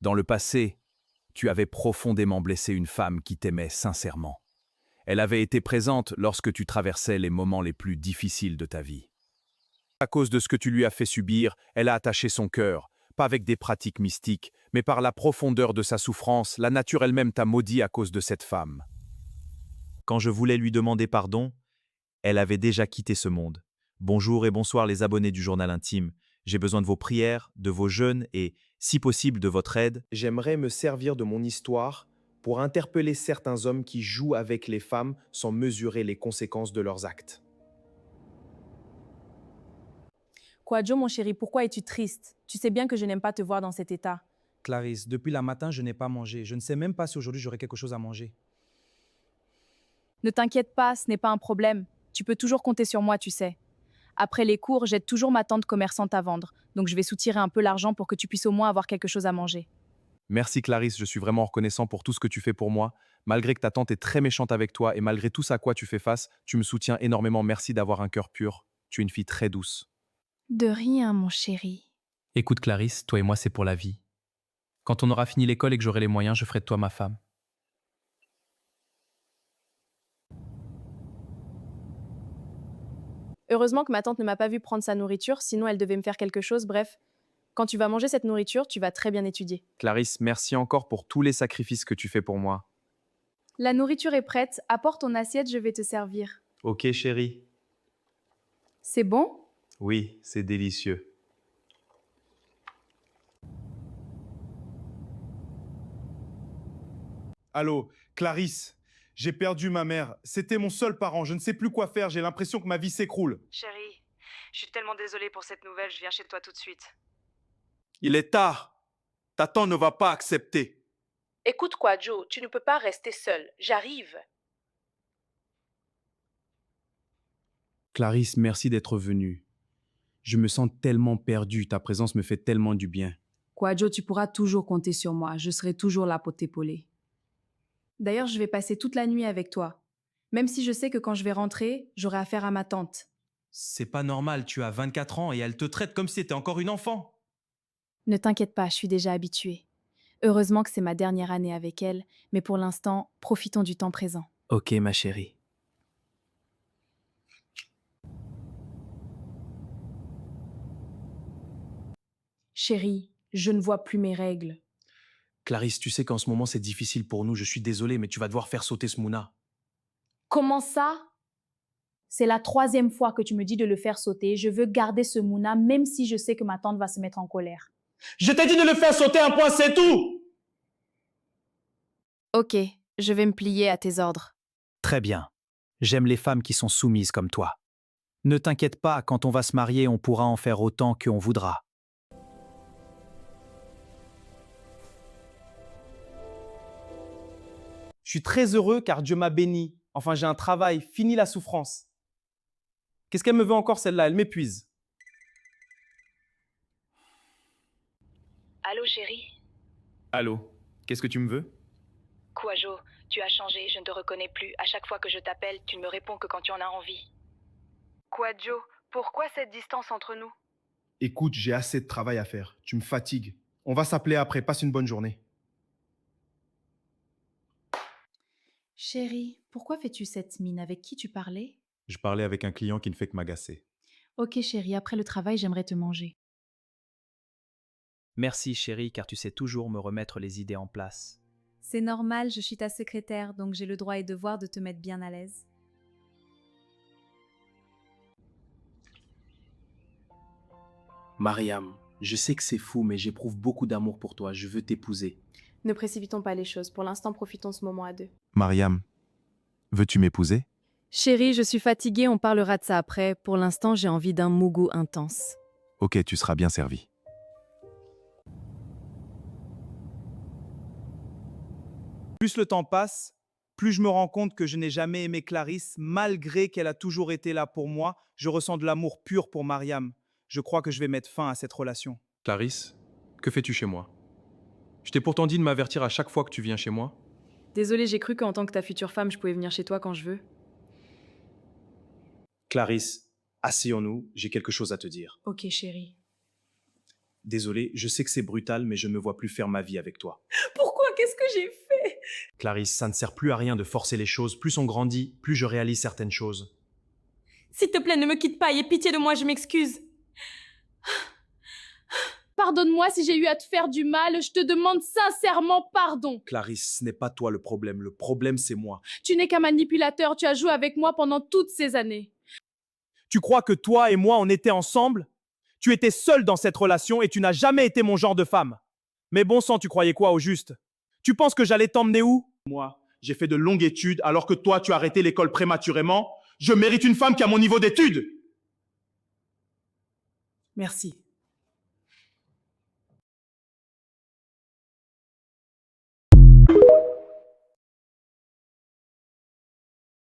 Dans le passé, tu avais profondément blessé une femme qui t'aimait sincèrement. Elle avait été présente lorsque tu traversais les moments les plus difficiles de ta vie. À cause de ce que tu lui as fait subir, elle a attaché son cœur, pas avec des pratiques mystiques, mais par la profondeur de sa souffrance, la nature elle-même t'a maudit à cause de cette femme. Quand je voulais lui demander pardon, elle avait déjà quitté ce monde. Bonjour et bonsoir les abonnés du journal intime. J'ai besoin de vos prières, de vos jeûnes et, si possible, de votre aide. J'aimerais me servir de mon histoire pour interpeller certains hommes qui jouent avec les femmes sans mesurer les conséquences de leurs actes. Quoi, Joe, mon chéri, pourquoi es-tu triste? Tu sais bien que je n'aime pas te voir dans cet état. Clarisse, depuis la matin, je n'ai pas mangé. Je ne sais même pas si aujourd'hui j'aurai quelque chose à manger. Ne t'inquiète pas, ce n'est pas un problème. Tu peux toujours compter sur moi, tu sais. Après les cours, j'aide toujours ma tante commerçante à vendre, donc je vais soutirer un peu l'argent pour que tu puisses au moins avoir quelque chose à manger. Merci Clarisse, je suis vraiment reconnaissant pour tout ce que tu fais pour moi. Malgré que ta tante est très méchante avec toi et malgré tout ça à quoi tu fais face, tu me soutiens énormément. Merci d'avoir un cœur pur. Tu es une fille très douce. De rien, mon chéri. Écoute Clarisse, toi et moi c'est pour la vie. Quand on aura fini l'école et que j'aurai les moyens, je ferai de toi ma femme. Heureusement que ma tante ne m'a pas vu prendre sa nourriture, sinon elle devait me faire quelque chose. Bref, quand tu vas manger cette nourriture, tu vas très bien étudier. Clarisse, merci encore pour tous les sacrifices que tu fais pour moi. La nourriture est prête, apporte ton assiette, je vais te servir. Ok chérie. C'est bon? Oui, c'est délicieux. Allô, Clarisse, j'ai perdu ma mère. C'était mon seul parent. Je ne sais plus quoi faire. J'ai l'impression que ma vie s'écroule. Chérie, je suis tellement désolée pour cette nouvelle, je viens chez toi tout de suite. Il est tard. Ta tante ne va pas accepter. Écoute quoi, Joe, tu ne peux pas rester seul. J'arrive. Clarisse, merci d'être venue. Je me sens tellement perdu. Ta présence me fait tellement du bien. Quoi, Joe, tu pourras toujours compter sur moi. Je serai toujours là pour t'épauler. D'ailleurs, je vais passer toute la nuit avec toi. Même si je sais que quand je vais rentrer, j'aurai affaire à ma tante. C'est pas normal, tu as 24 ans et elle te traite comme si t'étais encore une enfant. Ne t'inquiète pas, je suis déjà habituée. Heureusement que c'est ma dernière année avec elle, mais pour l'instant, profitons du temps présent. Ok ma chérie. Chérie, je ne vois plus mes règles. Clarisse, tu sais qu'en ce moment c'est difficile pour nous. Je suis désolé, mais tu vas devoir faire sauter ce mouna. Comment ça? C'est la 3e fois que tu me dis de le faire sauter. Je veux garder ce mouna, même si je sais que ma tante va se mettre en colère. Je t'ai dit de le faire sauter un point, c'est tout. Ok, je vais me plier à tes ordres. Très bien. J'aime les femmes qui sont soumises comme toi. Ne t'inquiète pas, quand on va se marier, on pourra en faire autant qu'on voudra. Je suis très heureux car Dieu m'a béni. Enfin, j'ai un travail. Fini la souffrance. Qu'est-ce qu'elle me veut encore celle-là? Elle m'épuise. Allô, chérie? Allô, qu'est-ce que tu me veux? Quoi, Joe? Tu as changé, je ne te reconnais plus. À chaque fois que je t'appelle, tu ne me réponds que quand tu en as envie. Quoi, Joe? Pourquoi cette distance entre nous? Écoute, j'ai assez de travail à faire. Tu me fatigues. On va s'appeler après. Passe une bonne journée. Chérie, pourquoi fais-tu cette mine? Avec qui tu parlais? Je parlais avec un client qui ne fait que m'agacer. Ok chérie, après le travail, j'aimerais te manger. Merci chérie, car tu sais toujours me remettre les idées en place. C'est normal, je suis ta secrétaire, donc j'ai le droit et devoir de te mettre bien à l'aise. Mariam, je sais que c'est fou, mais j'éprouve beaucoup d'amour pour toi. Je veux t'épouser. Ne précipitons pas les choses. Pour l'instant, profitons ce moment à deux. Mariam, veux-tu m'épouser? Chérie, je suis fatiguée, on parlera de ça après. Pour l'instant, j'ai envie d'un mougou intense. Ok, tu seras bien servi. Plus le temps passe, plus je me rends compte que je n'ai jamais aimé Clarisse, malgré qu'elle a toujours été là pour moi. Je ressens de l'amour pur pour Mariam. Je crois que je vais mettre fin à cette relation. Clarisse, que fais-tu chez moi? Je t'ai pourtant dit de m'avertir à chaque fois que tu viens chez moi. Désolée, j'ai cru qu'en tant que ta future femme, je pouvais venir chez toi quand je veux. Clarisse, asseyons-nous. J'ai quelque chose à te dire. Ok chérie. Désolé, je sais que c'est brutal, mais je ne me vois plus faire ma vie avec toi. Pourquoi? Qu'est-ce que j'ai fait? Clarisse, ça ne sert plus à rien de forcer les choses. Plus on grandit, plus je réalise certaines choses. S'il te plaît, ne me quitte pas, aie pitié de moi, je m'excuse. Pardonne-moi si j'ai eu à te faire du mal, je te demande sincèrement pardon. Clarisse, ce n'est pas toi le problème c'est moi. Tu n'es qu'un manipulateur, tu as joué avec moi pendant toutes ces années. Tu crois que toi et moi, on était ensemble? Tu étais seul dans cette relation et tu n'as jamais été mon genre de femme. Mais bon sang, tu croyais quoi au juste? Tu penses que j'allais t'emmener où? Moi, j'ai fait de longues études alors que toi, tu as arrêté l'école prématurément. Je mérite une femme qui a mon niveau d'études. Merci.